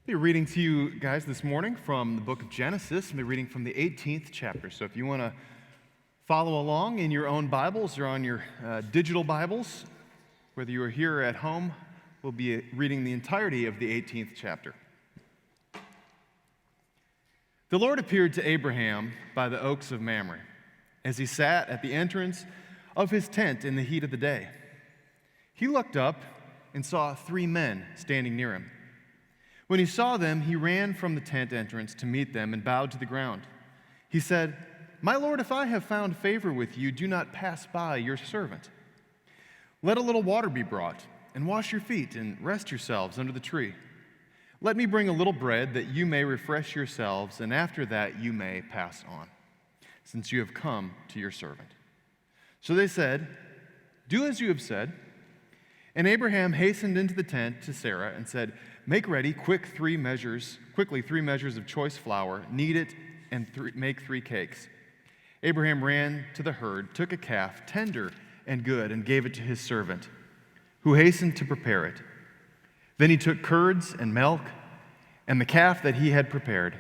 I'll be reading to you guys this morning from the book of Genesis. I'll be reading from the 18th chapter. So if you want to follow along in your own Bibles or on your digital Bibles, whether you are here or at home, we'll be reading the entirety of the 18th chapter. The Lord appeared to Abraham by the oaks of Mamre as he sat at the entrance of his tent in the heat of the day. He looked up and saw 3 men standing near him. When he saw them, he ran from the tent entrance to meet them and bowed to the ground. He said, "My Lord, if I have found favor with you, do not pass by your servant. Let a little water be brought, and wash your feet, and rest yourselves under the tree. Let me bring a little bread that you may refresh yourselves, and after that you may pass on, since you have come to your servant." So they said, "Do as you have said." And Abraham hastened into the tent to Sarah and said, "Make ready quickly 3 measures of choice flour, knead it, and make 3 cakes." Abraham ran to the herd, took a calf, tender and good, and gave it to his servant, who hastened to prepare it. Then he took curds and milk and the calf that he had prepared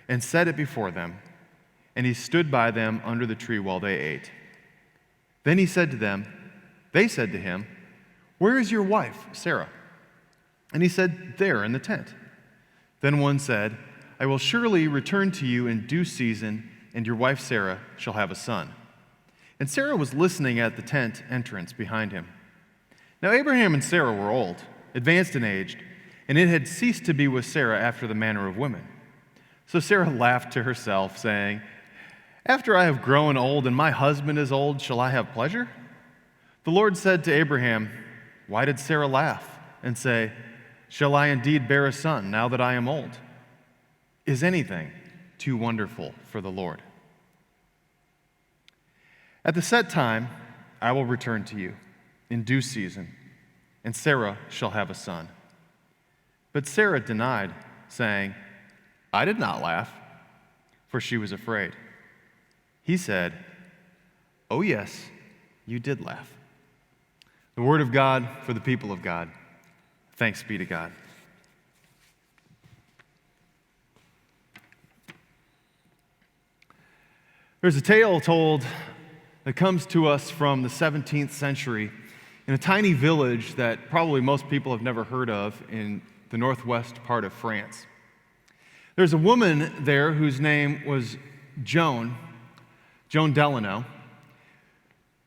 and set it before them, and he stood by them under the tree while they ate. Then they said to him, "Where is your wife, Sarah?" And he said, "There in the tent." Then one said, "I will surely return to you in due season, and your wife Sarah shall have a son." And Sarah was listening at the tent entrance behind him. Now Abraham and Sarah were old, advanced in age, and it had ceased to be with Sarah after the manner of women. So Sarah laughed to herself, saying, "After I have grown old and my husband is old, shall I have pleasure?" The Lord said to Abraham, "Why did Sarah laugh and say, 'Shall I indeed bear a son now that I am old?' Is anything too wonderful for the Lord?" At the set time, I will return to you in due season, and Sarah shall have a son. But Sarah denied, saying, "I did not laugh," for she was afraid. He said, "Oh yes, you did laugh." The word of God for the people of God. Thanks be to God. There's a tale told that comes to us from the 17th century in a tiny village that probably most people have never heard of in the northwest part of France. There's a woman there whose name was Joan Delano.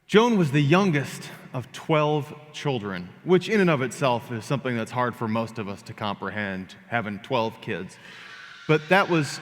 Joan was the youngest of 12 children, which in and of itself is something that's hard for most of us to comprehend, having 12 kids. But that was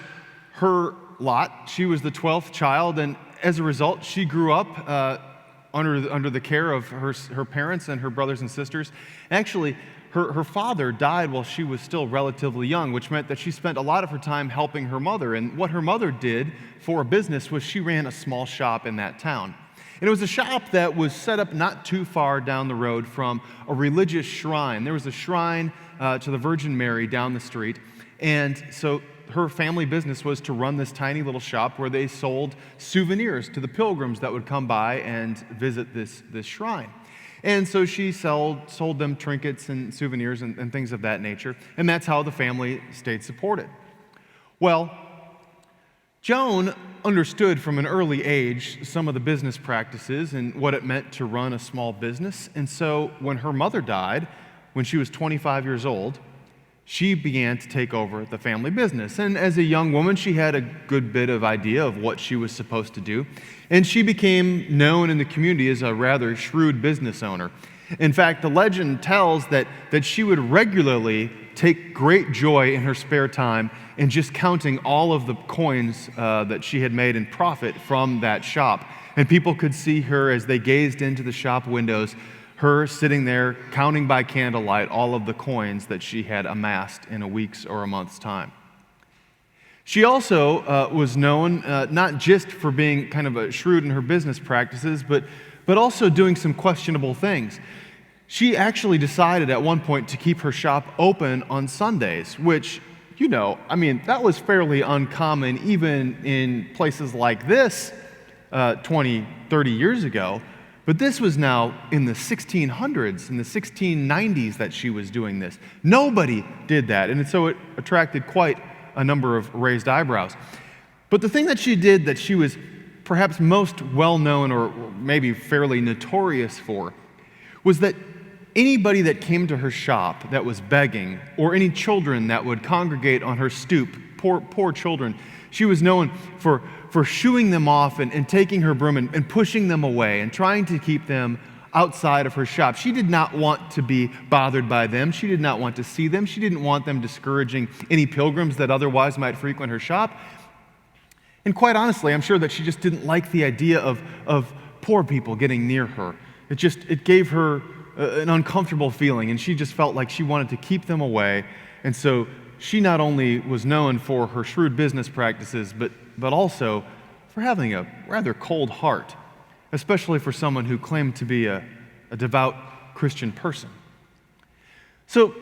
her lot. She was the 12th child, and as a result, she grew up under the care of her parents and her brothers and sisters. Actually, her father died while she was still relatively young, which meant that she spent a lot of her time helping her mother. And what her mother did for a business was she ran a small shop in that town. And it was a shop that was set up not too far down the road from a religious shrine. There was a shrine to the Virgin Mary down the street. And so her family business was to run this tiny little shop where they sold souvenirs to the pilgrims that would come by and visit this shrine. And so she sold them trinkets and souvenirs and things of that nature. And that's how the family stayed supported. Well, Joan understood from an early age some of the business practices and what it meant to run a small business. And so when her mother died, when she was 25 years old, she began to take over the family business. And as a young woman, she had a good bit of idea of what she was supposed to do. And she became known in the community as a rather shrewd business owner. In fact, the legend tells that she would regularly take great joy in her spare time in just counting all of the coins that she had made in profit from that shop. And people could see her as they gazed into the shop windows, her sitting there counting by candlelight all of the coins that she had amassed in a week's or a month's time. She also was known not just for being kind of a shrewd in her business practices, but also doing some questionable things. She actually decided at one point to keep her shop open on Sundays, which, that was fairly uncommon even in places like this 20, 30 years ago. But this was now in the 1600s, in the 1690s that she was doing this. Nobody did that, and so it attracted quite a number of raised eyebrows. But the thing that she did that she was perhaps most well-known or maybe fairly notorious for was that anybody that came to her shop that was begging, or any children that would congregate on her stoop, poor children, she was known for shooing them off and taking her broom and pushing them away and trying to keep them outside of her shop. She did not want to be bothered by them. She did not want to see them. She didn't want them discouraging any pilgrims that otherwise might frequent her shop. And quite honestly, I'm sure that she just didn't like the idea of poor people getting near her. It gave her an uncomfortable feeling, and she just felt like she wanted to keep them away. And so she not only was known for her shrewd business practices, but also for having a rather cold heart, especially for someone who claimed to be a devout Christian person. So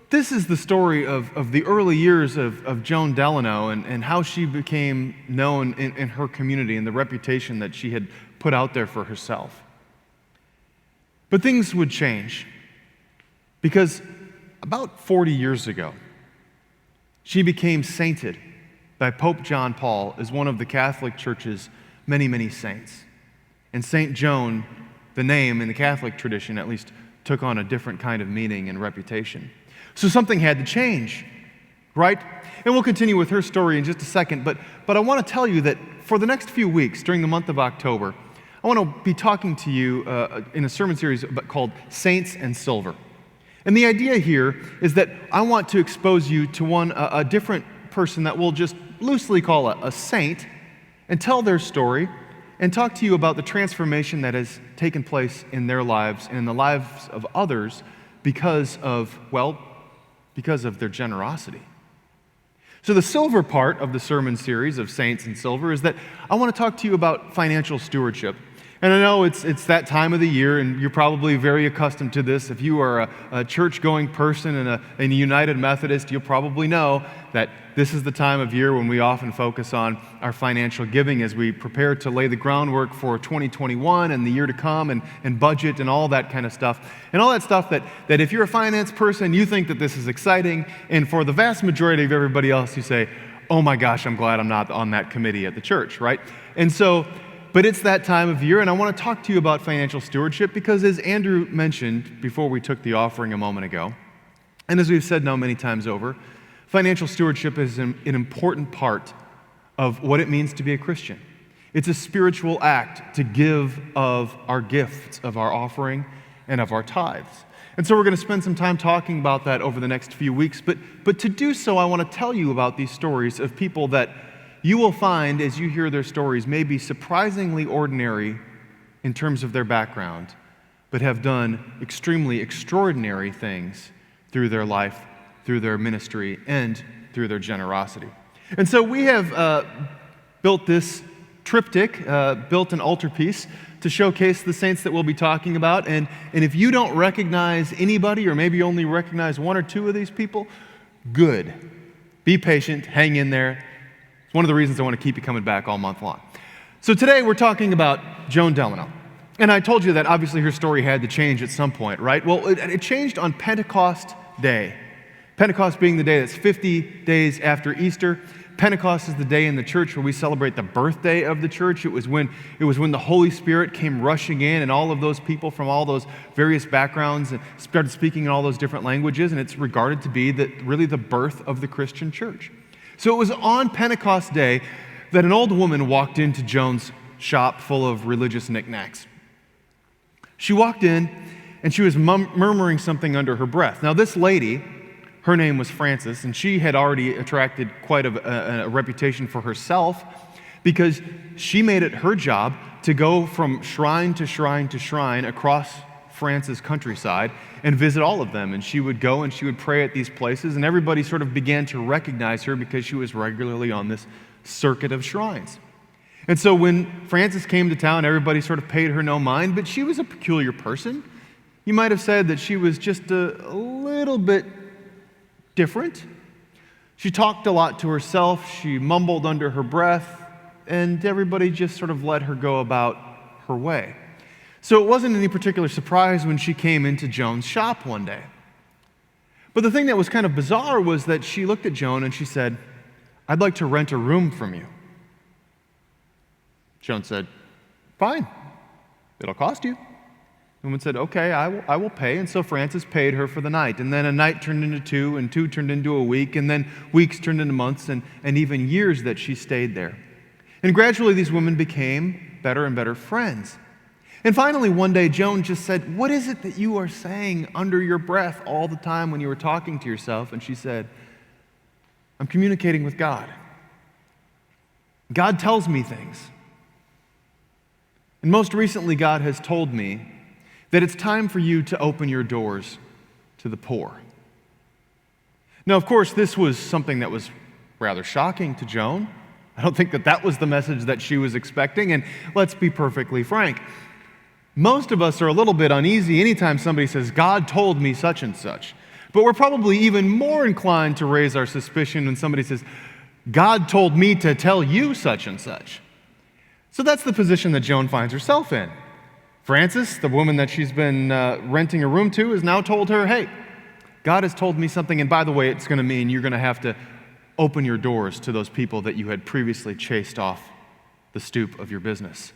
this is the story of the early years of Joan Delano and how she became known in her community and the reputation that she had put out there for herself. But things would change, because about 40 years ago, she became sainted by Pope John Paul as one of the Catholic Church's many, many saints. And Saint Joan, the name in the Catholic tradition at least, took on a different kind of meaning and reputation. So something had to change, right? And we'll continue with her story in just a second, but I want to tell you that for the next few weeks, during the month of October, I want to be talking to you in a sermon series called Saints and Silver. And the idea here is that I want to expose you to a different person that we'll just loosely call a saint, and tell their story and talk to you about the transformation that has taken place in their lives and in the lives of others because of their generosity. So the silver part of the sermon series of Saints and Silver is that I want to talk to you about financial stewardship. And I know it's that time of the year, and you're probably very accustomed to this. If you are a church-going person and a United Methodist, you'll probably know that this is the time of year when we often focus on our financial giving as we prepare to lay the groundwork for 2021 and the year to come and budget and all that kind of stuff. And all that stuff that if you're a finance person, you think that this is exciting, and for the vast majority of everybody else, you say, oh my gosh, I'm glad I'm not on that committee at the church, right? And so, but it's that time of year, and I want to talk to you about financial stewardship because, as Andrew mentioned before we took the offering a moment ago, and as we've said now many times over, financial stewardship is an important part of what it means to be a Christian. It's a spiritual act to give of our gifts, of our offering, and of our tithes. And so we're going to spend some time talking about that over the next few weeks, but to do so, I want to tell you about these stories of people that you will find, as you hear their stories, may be surprisingly ordinary in terms of their background, but have done extremely extraordinary things through their life, through their ministry, and through their generosity. And so we have built this triptych, built an altarpiece to showcase the saints that we'll be talking about. And if you don't recognize anybody, or maybe you only recognize one or two of these people, good. Be patient, hang in there. It's one of the reasons I want to keep you coming back all month long. So today we're talking about Joan Delano. And I told you that obviously her story had to change at some point, right? Well, it changed on Pentecost Day. Pentecost being the day that's 50 days after Easter. Pentecost is the day in the church where we celebrate the birthday of the church. It was when the Holy Spirit came rushing in, and all of those people from all those various backgrounds and started speaking in all those different languages, and it's regarded to be really the birth of the Christian church. So it was on Pentecost Day that an old woman walked into Joan's shop full of religious knickknacks. She walked in, and she was murmuring something under her breath. Now, this lady, her name was Frances, and she had already attracted quite a reputation for herself because she made it her job to go from shrine to shrine to shrine across France's countryside and visit all of them. And she would go and she would pray at these places, and everybody sort of began to recognize her because she was regularly on this circuit of shrines. And so when Frances came to town, everybody sort of paid her no mind, but she was a peculiar person. You might have said that she was just a little bit different. She talked a lot to herself, she mumbled under her breath, and everybody just sort of let her go about her way. So it wasn't any particular surprise when she came into Joan's shop one day. But the thing that was kind of bizarre was that she looked at Joan and she said, "I'd like to rent a room from you." Joan said, "Fine, it'll cost you." The woman said, "Okay, I will pay." And so Frances paid her for the night. And then a night turned into two, and two turned into a week, and then weeks turned into months, and even years that she stayed there. And gradually these women became better and better friends. And finally one day Joan just said, "What is it that you are saying under your breath all the time when you were talking to yourself?" And she said, "I'm communicating with God. God tells me things. And most recently, God has told me that it's time for you to open your doors to the poor." Now, of course, this was something that was rather shocking to Joan. I don't think that that was the message that she was expecting. And let's be perfectly frank. Most of us are a little bit uneasy anytime somebody says, "God told me such and such." But we're probably even more inclined to raise our suspicion when somebody says, "God told me to tell you such and such." So that's the position that Joan finds herself in. Frances, the woman that she's been renting a room to, has now told her, "Hey, God has told me something, and by the way, it's going to mean you're going to have to open your doors to those people that you had previously chased off the stoop of your business."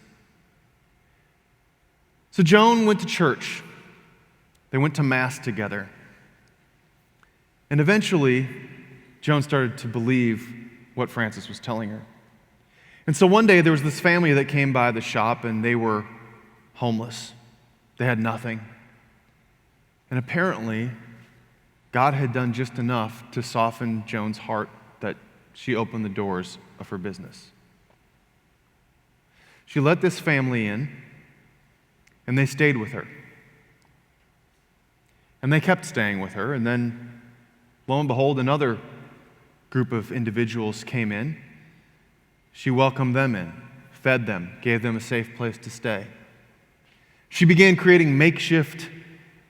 So Joan went to church. They went to Mass together. And eventually, Joan started to believe what Frances was telling her. And so one day there was this family that came by the shop, and they were homeless. They had nothing. And apparently, God had done just enough to soften Joan's heart that she opened the doors of her business. She let this family in, and they stayed with her. And they kept staying with her, and then, lo and behold, another group of individuals came in. She welcomed them in, fed them, gave them a safe place to stay. She began creating makeshift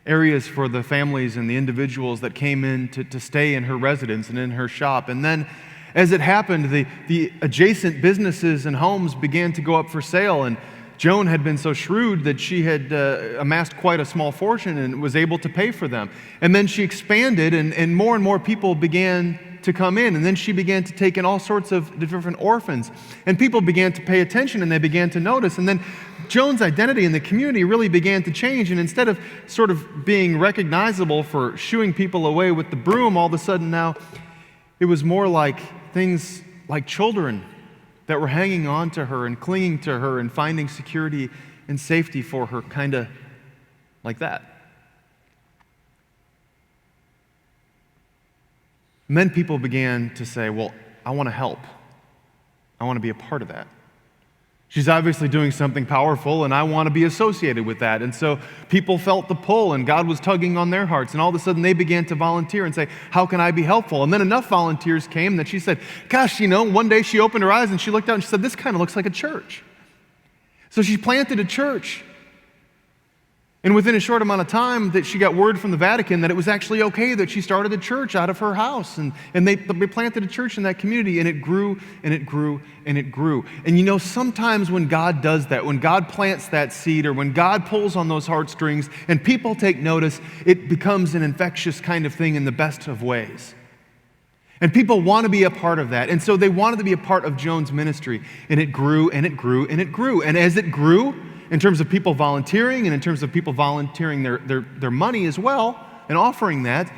areas for the families and the individuals that came in to stay in her residence and in her shop. And then, as it happened, the adjacent businesses and homes began to go up for sale, and Joan had been so shrewd that she had amassed quite a small fortune and was able to pay for them. And then she expanded, and more people began to come in. And then she began to take in all sorts of different orphans. And people began to pay attention, and they began to notice. And then Joan's identity in the community really began to change. And instead of sort of being recognizable for shooing people away with the broom, all of a sudden now it was more like things like children that were hanging on to her and clinging to her and finding security and safety for her, kind of like that. And then people began to say, "Well, I want to help. I want to be a part of that. She's obviously doing something powerful, and I want to be associated with that." And so people felt the pull, and God was tugging on their hearts. And all of a sudden, they began to volunteer and say, "How can I be helpful?" And then enough volunteers came that she said, "Gosh, one day she opened her eyes and she looked out and she said, 'This kind of looks like a church.'" So she planted a church. And within a short amount of time, that she got word from the Vatican that it was actually okay that she started a church out of her house. And they planted a church in that community, and it grew, and it grew, and it grew. And sometimes when God does that, when God plants that seed, or when God pulls on those heartstrings and people take notice, it becomes an infectious kind of thing in the best of ways. And people want to be a part of that. And so they wanted to be a part of Joan's ministry. And it grew, and it grew, and it grew. And as it grew, in terms of people volunteering and in terms of people volunteering their money as well and offering that,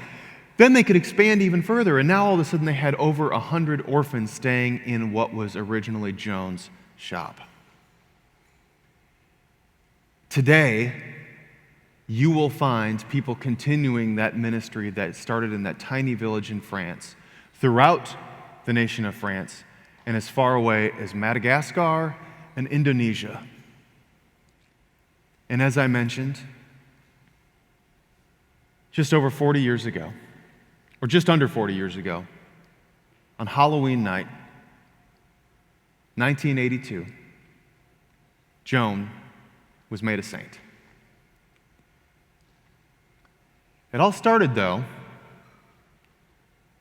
then they could expand even further. And now all of a sudden they had over 100 orphans staying in what was originally Joan's shop. Today, you will find people continuing that ministry that started in that tiny village in France, throughout the nation of France, and as far away as Madagascar and Indonesia. And as I mentioned, just over 40 years ago, or just under 40 years ago, on Halloween night, 1982, Joan was made a saint. It all started, though,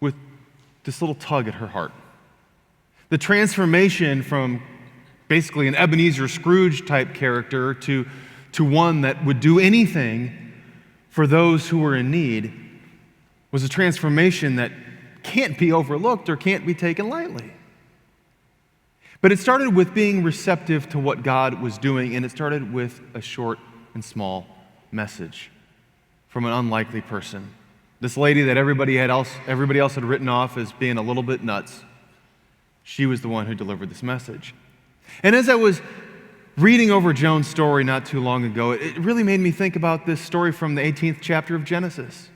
with this little tug at her heart. The transformation from basically an Ebenezer Scrooge type character to to one that would do anything for those who were in need was a transformation that can't be overlooked or can't be taken lightly. But it started with being receptive to what God was doing, and it started with a short and small message from an unlikely person. This lady that everybody else had written off as being a little bit nuts, she was the one who delivered this message. And as I was reading over Joan's story not too long ago, it really made me think about this story from the 18th chapter of Genesis.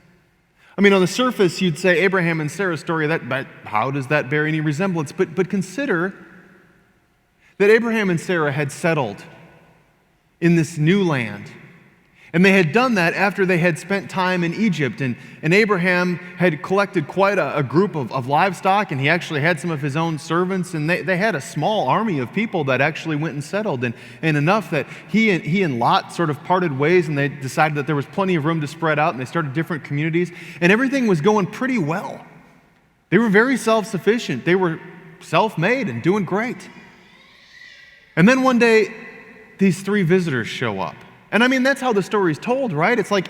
I mean, on the surface, you'd say Abraham and Sarah's story, but how does that bear any resemblance? But consider that Abraham and Sarah had settled in this new land. And they had done that after they had spent time in Egypt. And Abraham had collected quite a group of livestock, and he actually had some of his own servants. And they had a small army of people that actually went and settled. And enough that he and Lot sort of parted ways, and they decided that there was plenty of room to spread out, and they started different communities. And everything was going pretty well. They were very self-sufficient. They were self-made and doing great. And then one day, these three visitors show up. And I mean, that's how the story's told, right? It's like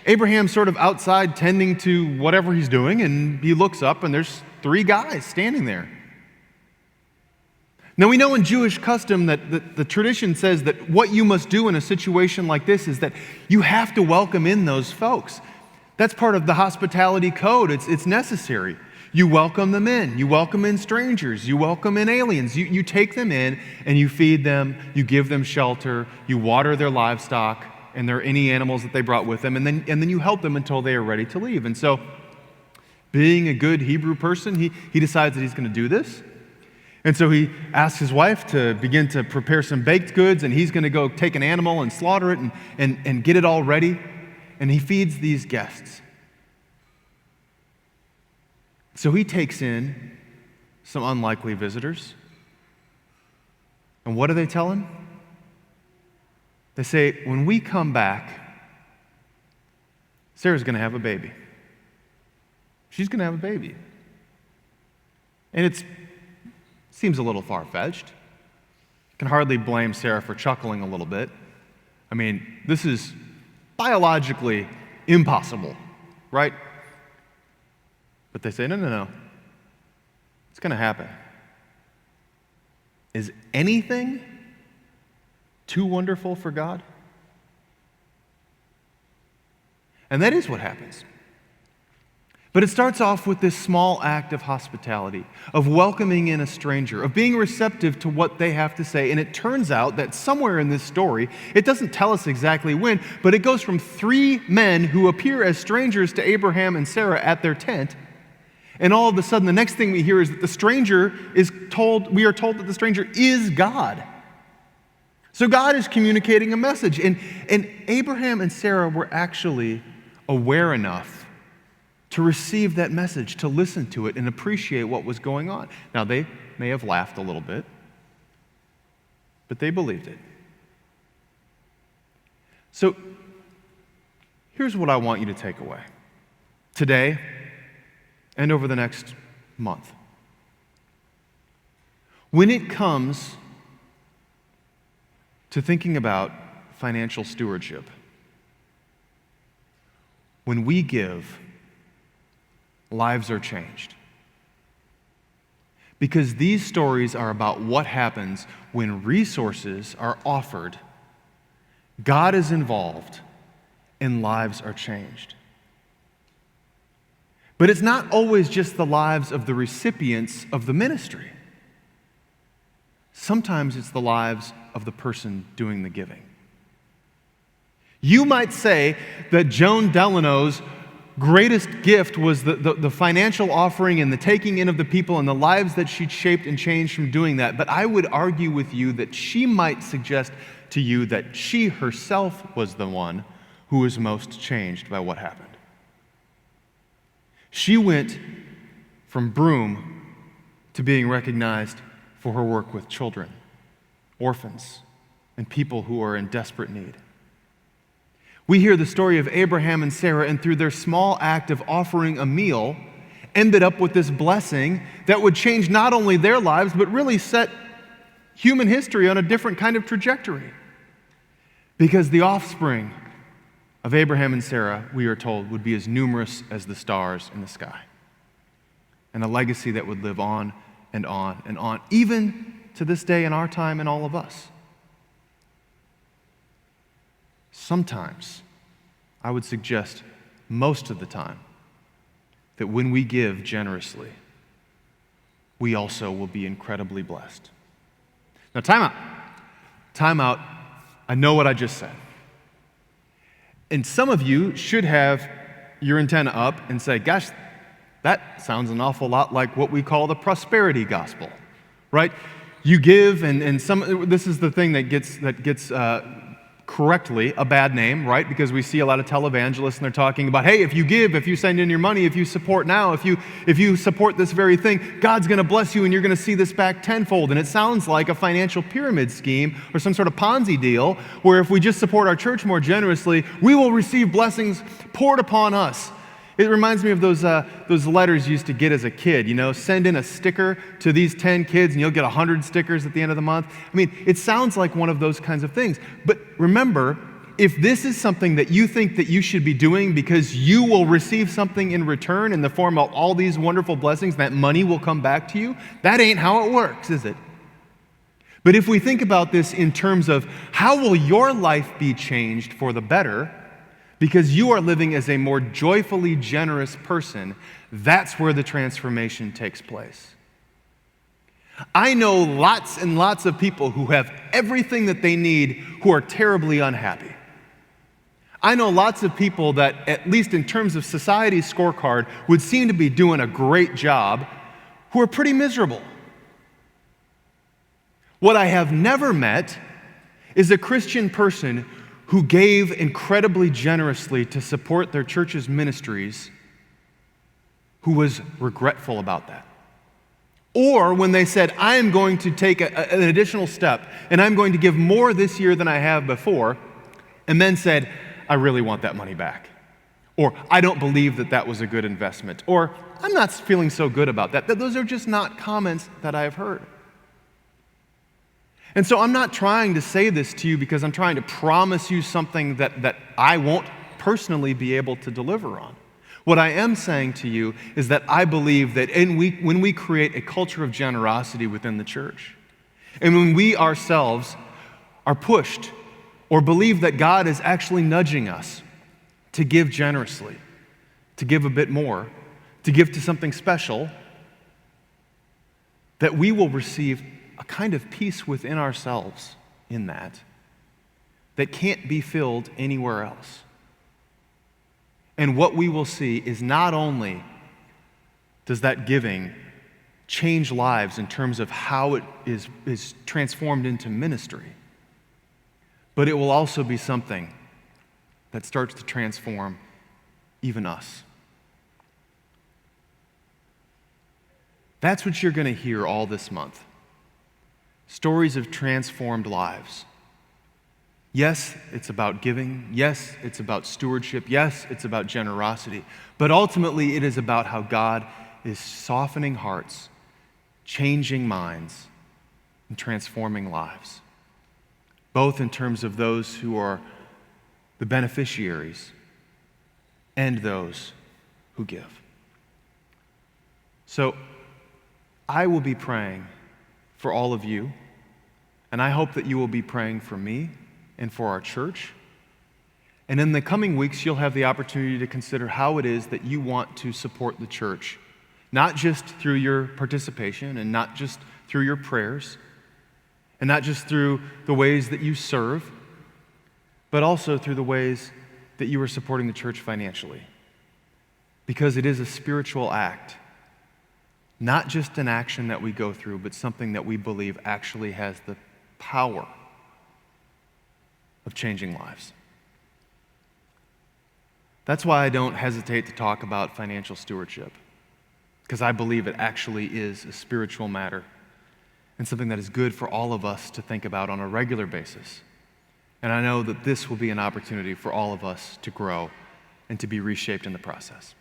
Abraham's sort of outside tending to whatever he's doing, and he looks up, and there's three guys standing there. Now, we know in Jewish custom that the tradition says that what you must do in a situation like this is that you have to welcome in those folks. That's part of the hospitality code. It's necessary. You welcome them in. You welcome in strangers. You welcome in aliens. You take them in and you feed them. You give them shelter. You water their livestock and any animals that they brought with them. And then you help them until they are ready to leave. And so, being a good Hebrew person, he decides that he's going to do this. And so he asks his wife to begin to prepare some baked goods, and he's going to go take an animal and slaughter it and get it all ready. And he feeds these guests. So he takes in some unlikely visitors. And what do they tell him? They say, when we come back, Sarah's going to have a baby. She's going to have a baby. And it seems a little far-fetched. You can hardly blame Sarah for chuckling a little bit. I mean, this is biologically impossible, right? But they say, no. It's going to happen. Is anything too wonderful for God? And that is what happens. But it starts off with this small act of hospitality, of welcoming in a stranger, of being receptive to what they have to say. And it turns out that somewhere in this story, it doesn't tell us exactly when, but it goes from three men who appear as strangers to Abraham and Sarah at their tent. And all of a sudden, the next thing we hear is that we are told that the stranger is God. So God is communicating a message. And Abraham and Sarah were actually aware enough to receive that message, to listen to it and appreciate what was going on. Now, they may have laughed a little bit, but they believed it. So here's what I want you to take away today and over the next month. When it comes to thinking about financial stewardship, when we give, lives are changed. Because these stories are about what happens when resources are offered, God is involved, and lives are changed. But it's not always just the lives of the recipients of the ministry. Sometimes it's the lives of the person doing the giving. You might say that Joan Delano's greatest gift was the financial offering and the taking in of the people and the lives that she'd shaped and changed from doing that. But I would argue with you that she might suggest to you that she herself was the one who was most changed by what happened. She went from broom to being recognized for her work with children, orphans, and people who are in desperate need. We hear the story of Abraham and Sarah, and through their small act of offering a meal, ended up with this blessing that would change not only their lives, but really set human history on a different kind of trajectory. Because the offspring of Abraham and Sarah, we are told, would be as numerous as the stars in the sky. And a legacy that would live on and on and on, even to this day in our time and all of us. Sometimes, I would suggest most of the time, that when we give generously, we also will be incredibly blessed. Now, time out. Time out. I know what I just said. And some of you should have your antenna up and say, gosh, that sounds an awful lot like what we call the prosperity gospel, right? You give, and this is the thing that gets correctly a bad name, right? Because we see a lot of televangelists and they're talking about, hey, if you give, if you send in your money, if you support now, if you support this very thing, God's going to bless you and you're going to see this back tenfold. And it sounds like a financial pyramid scheme or some sort of Ponzi deal where if we just support our church more generously, we will receive blessings poured upon us. It reminds me of those letters you used to get as a kid, send in a sticker to these 10 kids and you'll get 100 stickers at the end of the month. I mean, it sounds like one of those kinds of things. But remember, if this is something that you think that you should be doing because you will receive something in return in the form of all these wonderful blessings, that money will come back to you, that ain't how it works, is it? But if we think about this in terms of how will your life be changed for the better, because you are living as a more joyfully generous person, that's where the transformation takes place. I know lots and lots of people who have everything that they need who are terribly unhappy. I know lots of people that, at least in terms of society's scorecard, would seem to be doing a great job who are pretty miserable. What I have never met is a Christian person who gave incredibly generously to support their church's ministries, who was regretful about that. Or when they said, I am going to take an additional step, and I'm going to give more this year than I have before, and then said, I really want that money back. Or, I don't believe that that was a good investment. Or, I'm not feeling so good about that. Those are just not comments that I have heard. And so I'm not trying to say this to you because I'm trying to promise you something that I won't personally be able to deliver on. What I am saying to you is that I believe that when we create a culture of generosity within the church, and when we ourselves are pushed or believe that God is actually nudging us to give generously, to give a bit more, to give to something special, that we will receive a kind of peace within ourselves in that can't be filled anywhere else. And what we will see is not only does that giving change lives in terms of how it is transformed into ministry, but it will also be something that starts to transform even us. That's what you're going to hear all this month. Stories of transformed lives. Yes, it's about giving. Yes, it's about stewardship. Yes, it's about generosity. But ultimately, it is about how God is softening hearts, changing minds, and transforming lives, both in terms of those who are the beneficiaries and those who give. So, I will be praying for all of you, and I hope that you will be praying for me and for our church. And in the coming weeks, you'll have the opportunity to consider how it is that you want to support the church, not just through your participation and not just through your prayers and not just through the ways that you serve, but also through the ways that you are supporting the church financially. Because it is a spiritual act. Not just an action that we go through, but something that we believe actually has the power of changing lives. That's why I don't hesitate to talk about financial stewardship, because I believe it actually is a spiritual matter and something that is good for all of us to think about on a regular basis. And I know that this will be an opportunity for all of us to grow and to be reshaped in the process.